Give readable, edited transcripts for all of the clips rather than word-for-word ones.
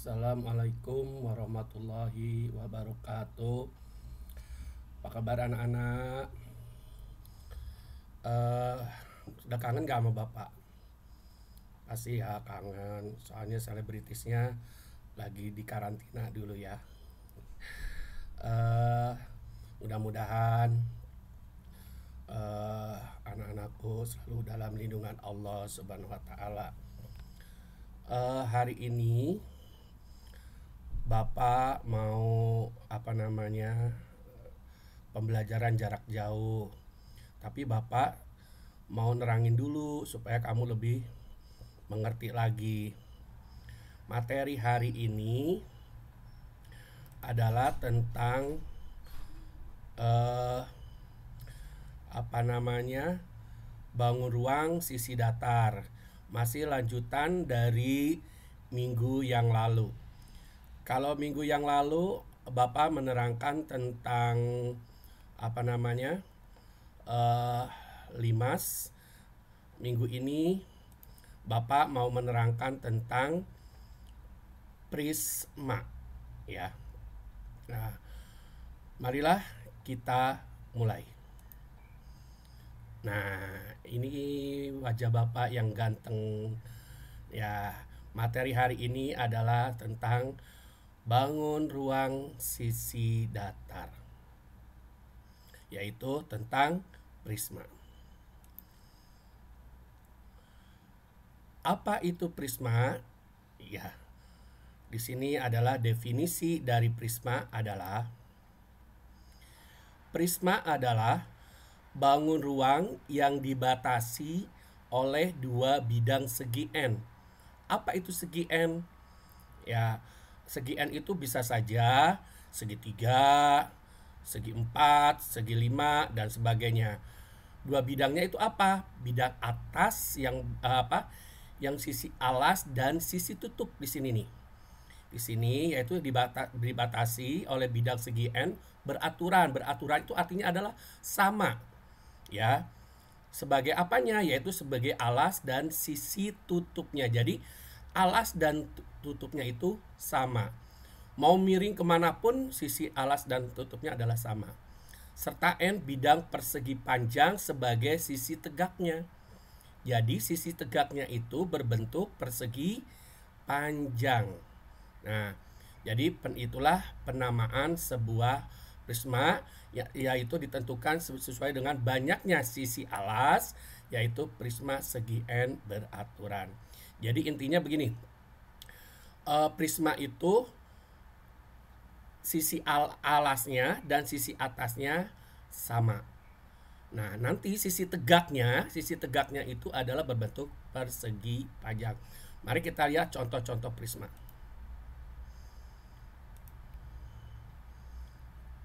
Assalamualaikum warahmatullahi wabarakatuh. Apa kabar anak-anak? Eh, Udah kangen gak sama bapak? Pasti ya kangen. Soalnya selebritisnya lagi di karantina dulu ya. Eh, Mudah-mudahan anak-anakku selalu dalam lindungan Allah Subhanahu Wa Taala. Hari ini Bapak mau pembelajaran jarak jauh. Tapi Bapak mau nerangin dulu supaya kamu lebih mengerti lagi. Materi hari ini adalah tentang bangun ruang sisi datar. Masih lanjutan dari minggu yang lalu. Kalau minggu yang lalu Bapak menerangkan tentang limas. Minggu ini Bapak mau menerangkan tentang prisma ya. Nah, marilah kita mulai. Nah, ini wajah Bapak yang ganteng ya. Materi hari ini adalah tentang bangun ruang sisi datar, yaitu tentang prisma. Apa itu prisma? Ya, di sini adalah definisi dari prisma adalah bangun ruang yang dibatasi oleh dua bidang segi N. Apa itu segi N? Ya, segi N itu bisa saja segitiga, segi 4, segi 5, dan sebagainya. Dua bidangnya itu apa? Bidang atas yang sisi alas dan sisi tutup di sini nih. Di sini yaitu dibatasi oleh bidang segi N beraturan. Beraturan itu artinya adalah sama. Ya. Sebagai apanya? Yaitu sebagai alas dan sisi tutupnya. Jadi alas dan tutupnya itu sama. Mau miring kemanapun sisi alas dan tutupnya adalah sama. Serta N bidang persegi panjang sebagai sisi tegaknya. Jadi sisi tegaknya itu berbentuk persegi panjang. Nah, jadi itulah penamaan sebuah prisma, yaitu ditentukan sesuai dengan banyaknya sisi alas, yaitu prisma segi N beraturan. Jadi intinya begini, prisma itu sisi alasnya dan sisi atasnya sama. Nah, nanti sisi tegaknya itu adalah berbentuk persegi panjang. Mari kita lihat contoh-contoh prisma.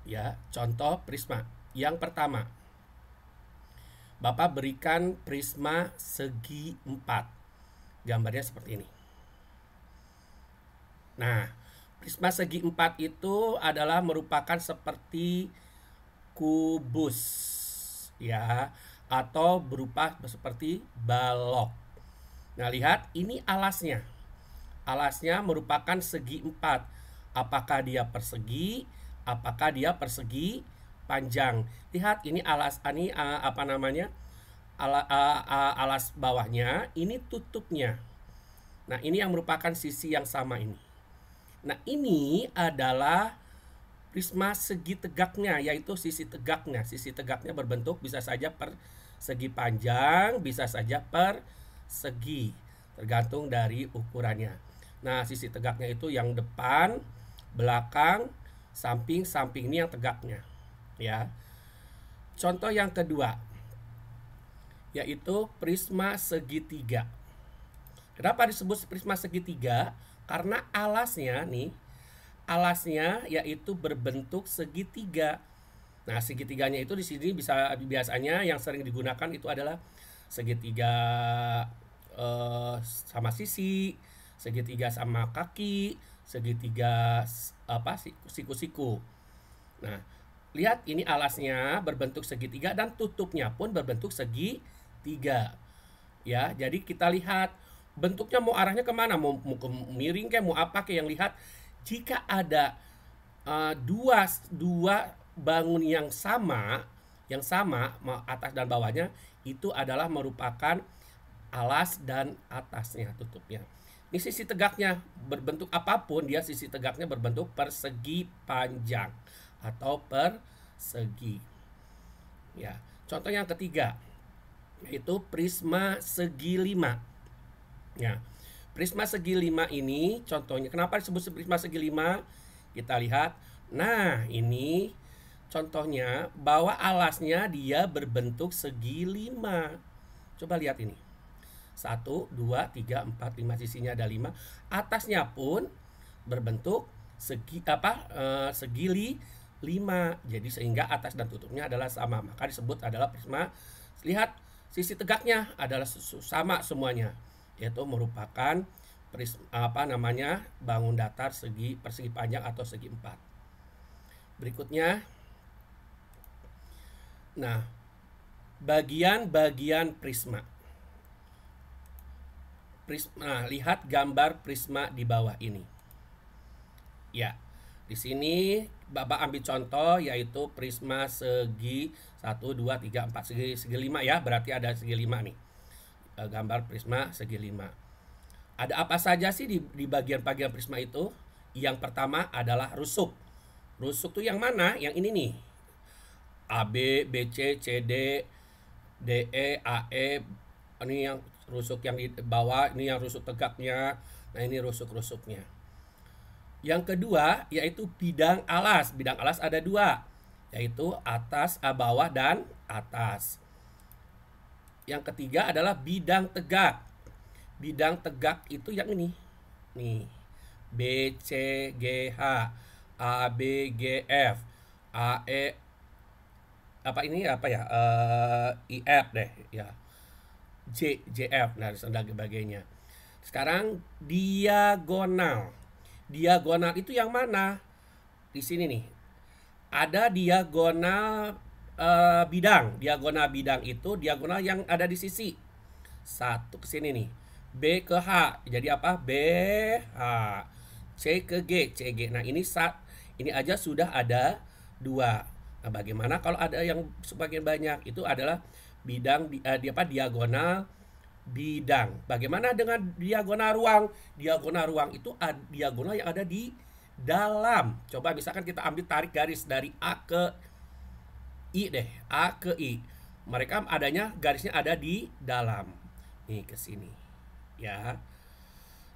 Ya, contoh prisma. Yang pertama, Bapak berikan prisma segi 4. Gambarnya seperti ini. Nah, prisma segi 4 itu adalah merupakan seperti kubus ya, atau berupa seperti balok. Nah, lihat ini alasnya. Alasnya merupakan segi 4. Apakah dia persegi? Apakah dia persegi panjang? Lihat ini alas alas bawahnya, ini tutupnya. Nah, ini yang merupakan sisi yang sama ini. Nah, ini adalah prisma segi tegaknya, yaitu sisi tegaknya. Sisi tegaknya berbentuk bisa saja persegi panjang, bisa saja persegi, tergantung dari ukurannya. Nah, sisi tegaknya itu yang depan, belakang, samping ini yang tegaknya. Ya. Contoh yang kedua, yaitu prisma segitiga. Kenapa disebut prisma segitiga? Karena alasnya yaitu berbentuk segitiga. Nah, segitiganya itu di sini biasanya yang sering digunakan itu adalah segitiga sama sisi, segitiga sama kaki, segitiga siku-siku. Nah, lihat ini alasnya berbentuk segitiga dan tutupnya pun berbentuk segitiga. Ya, jadi kita lihat bentuknya mau arahnya kemana, mau miring kayak mau apa kayak, yang lihat jika ada dua bangun yang sama atas dan bawahnya, itu adalah merupakan alas dan atasnya tutupnya. Ini sisi tegaknya berbentuk apapun, dia sisi tegaknya berbentuk persegi panjang atau persegi. Ya, contoh yang ketiga yaitu prisma segi 5. Ya, prisma segi 5 ini contohnya, kenapa disebut prisma segi 5? Kita lihat. Nah, ini contohnya bahwa alasnya dia berbentuk segi 5. Coba lihat ini. 1, 2, 3, 4, 5, sisinya ada 5. Atasnya pun berbentuk segi segi 5. Jadi sehingga atas dan tutupnya adalah sama, maka disebut adalah prisma. Lihat, sisi tegaknya adalah sama semuanya, yaitu merupakan bangun datar persegi panjang atau segi 4. Berikutnya, nah, bagian-bagian prisma. Nah, lihat gambar prisma di bawah ini. Ya, di sini Bapak ambil contoh yaitu prisma segi 1, 2, 3, 4, segi 5 ya, berarti ada segi 5 nih. Gambar prisma segi 5. Ada apa saja sih di bagian-bagian prisma itu? Yang pertama adalah rusuk. Rusuk tuh yang mana? Yang ini nih. AB, BC, CD, DE, AE. Ini yang rusuk yang di bawah, ini yang rusuk tegaknya. Nah, ini rusuk-rusuknya. Yang kedua yaitu bidang alas. Bidang alas ada 2, yaitu atas, bawah, dan atas. Yang ketiga adalah bidang tegak. Bidang tegak itu yang ini. Nih. B, C, G, H, A, B, G, F, A, E, I, F deh ya. J, F, nah dan sebagainya. Sekarang diagonal. Diagonal itu yang mana? Di sini nih. Ada diagonal bidang. Diagonal bidang itu diagonal yang ada di sisi. 1 ke sini nih. B ke H. Jadi apa? B, H. C ke G, C, G. Nah, ini aja sudah ada 2. Nah, bagaimana kalau ada yang sebagian banyak? Itu adalah bidang diagonal bidang. Bagaimana dengan diagonal ruang? Diagonal ruang itu diagonal yang ada di dalam. Coba misalkan kita ambil tarik garis dari A ke I deh. A ke I. Mereka adanya garisnya ada di dalam. Nih ke sini. Ya.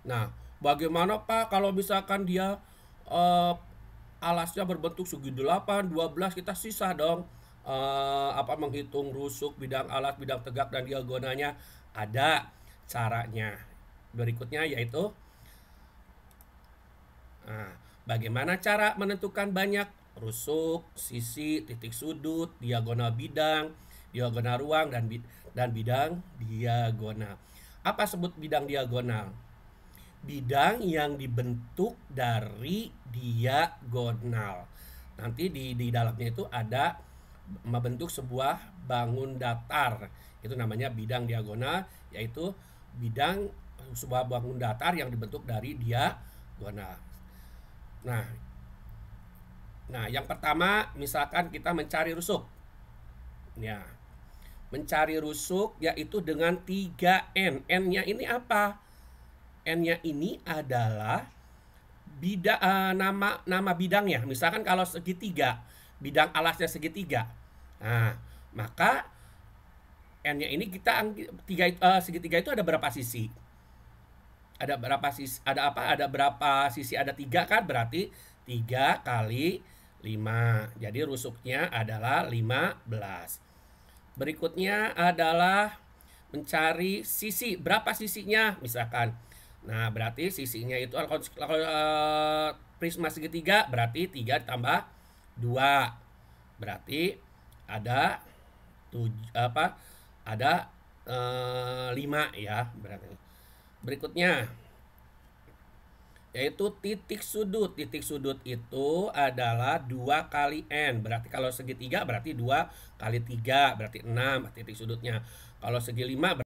Nah, bagaimana Pak kalau misalkan dia alasnya berbentuk segi 8, 12, kita sisa dong menghitung rusuk, bidang alas, bidang tegak, dan diagonalnya. Ada caranya. Berikutnya yaitu bagaimana cara menentukan banyak rusuk, sisi, titik sudut, diagonal bidang, diagonal ruang, dan bidang diagonal. Apa sebut bidang diagonal? Bidang yang dibentuk dari diagonal. Nanti di dalamnya itu ada membentuk sebuah bangun datar. Itu namanya bidang diagonal, yaitu bidang sebuah bangun datar yang dibentuk dari diagonal. Nah, yang pertama misalkan kita mencari rusuk. Ya. Mencari rusuk yaitu dengan 3N. N-nya ini apa? N-nya ini adalah nama bidangnya. Misalkan kalau segitiga, bidang alasnya segitiga. Nah, maka N-nya ini segitiga itu ada berapa sisi? Ada berapa sisi? Ada berapa sisi? Ada 3 kan? Berarti 3 kali 5. Jadi rusuknya adalah 15. Berikutnya adalah mencari sisi. Berapa sisinya? Misalkan. Nah, berarti sisinya itu kalau prisma segitiga berarti 3 tambah 2. Berarti ada 5 ya berarti. Berikutnya yaitu titik sudut. Titik sudut itu adalah 2 kali N. Berarti kalau segitiga berarti 2 kali 3 berarti 6 titik sudutnya. Kalau segi 5